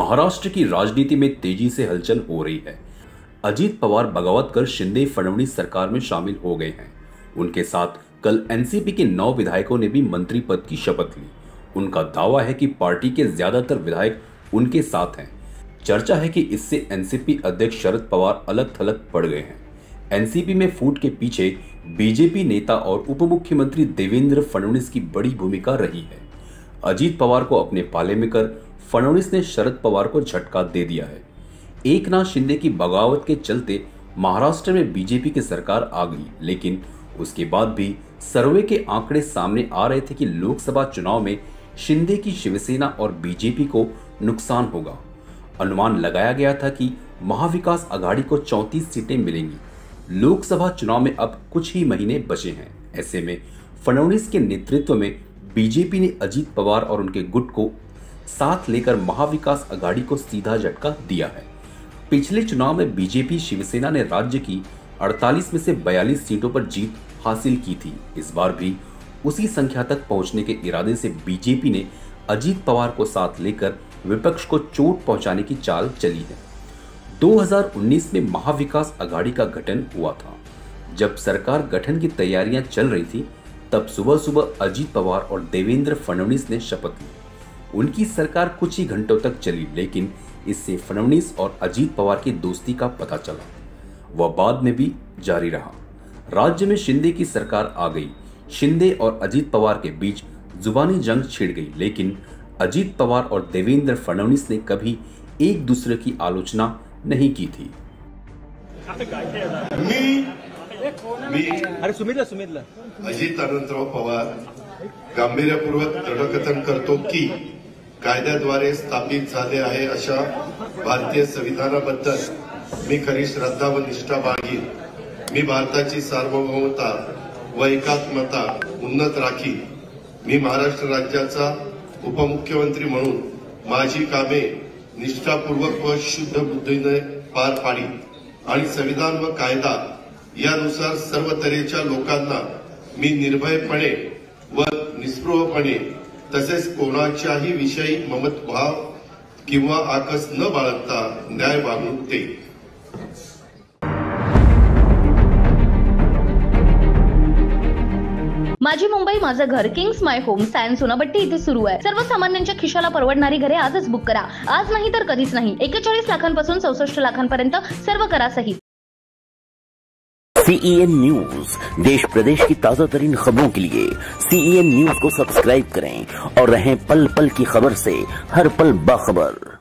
महाराष्ट्र की राजनीति में तेजी से हलचल हो रही है। अजीत पवार बगावत कर शिंदे फडणवीस सरकार में शामिल हो गए हैं। उनके साथ कल एनसीपी के 9 विधायकों ने भी मंत्री पद की शपथ ली। उनका दावा है कि पार्टी के ज्यादातर विधायक उनके साथ हैं। चर्चा है कि इससे एनसीपी अध्यक्ष शरद पवार अलग थलग पड़ गए हैं। एनसीपी में फूट के पीछे बीजेपी नेता और उप मुख्यमंत्री देवेंद्र फडणवीस की बड़ी भूमिका रही है। अजीत पवार को अपने पाले में कर फडणवीस ने शरद पवार को झटका दे दिया है। एकनाथ शिंदे की बगावत के चलते महाराष्ट्र में बीजेपी की सरकार आ गई, लेकिन उसके बाद भी सर्वे के आंकड़े सामने आ रहे थे कि लोकसभा चुनाव में शिंदे की शिवसेना और बीजेपी को नुकसान होगा। अनुमान लगाया गया था कि महाविकास आघाड़ी को 34 सीटें मिलेंगी। लोकसभा चुनाव में अब कुछ ही महीने बचे हैं। ऐसे में फडणवीस के नेतृत्व में बीजेपी ने अजीत पवार और उनके गुट को साथ लेकर महाविकास आघाड़ी को सीधा झटका दिया है। पिछले चुनाव में बीजेपी शिवसेना ने राज्य की 48 में से 42 सीटों पर जीत हासिल की थी। इस बार भी उसी संख्या तक पहुंचने के इरादे से बीजेपी ने अजीत पवार को साथ लेकर विपक्ष को चोट पहुंचाने की चाल चली है। 2019 में महाविकास आघाड़ी का गठन हुआ था। जब सरकार गठन की तैयारियां चल रही थी, तब सुबह सुबह अजीत पवार और देवेंद्र फडणवीस ने शपथ ली। उनकी सरकार कुछ ही घंटों तक चली, लेकिन इससे फडणवीस और अजीत पवार की दोस्ती का पता चला। वह बाद में भी जारी रहा। राज्य में शिंदे की सरकार आ गई। शिंदे और अजीत पवार के बीच जुबानी जंग छिड़ गई, लेकिन अजीत पवार और देवेंद्र फडणवीस ने कभी एक दूसरे की आलोचना नहीं की थी। अजित अनंतराव पवार गांभीर्यपूर्वक दृढकथन करतो की कायद्याद्वारे स्थापित झाले आहे अशा भारतीय संविधानाबद्दल मी खरी श्रद्धा व निष्ठा बाळगीन। मी भारताची सार्वभौमता व एकात्मता उन्नत राखी। मी महाराष्ट्र राज्याचा उपमुख्यमंत्री म्हणून माझी कामे निष्ठापूर्वक व शुद्ध बुद्धीने पार पाडी आणि संविधान व कायदा यानुसार सर्व तऱ्हेच्या लोकांना मी निर्भयपणे व निस्पृहपणे तसेच कोणाच्याही विषयी ममतभाव किंवा आकस न बाळगता न्याय वागणूक देईन। माझी मुंबई माझं घर kings my home Sion Sonapatti इथे सुरू आहे। सर्वसामान्यांच्या खिशाला परवडणारी घरे आजच बुक करा। आज नाही तर कधीच नाही। 41 लाखांपासून 64 लाखांपर्यंत सर्व करासहित। CEN न्यूज देश प्रदेश की ताजा तरीन खबरों के लिए CEN न्यूज को सब्सक्राइब करें और रहें पल पल की खबर से हर पल बाखबर।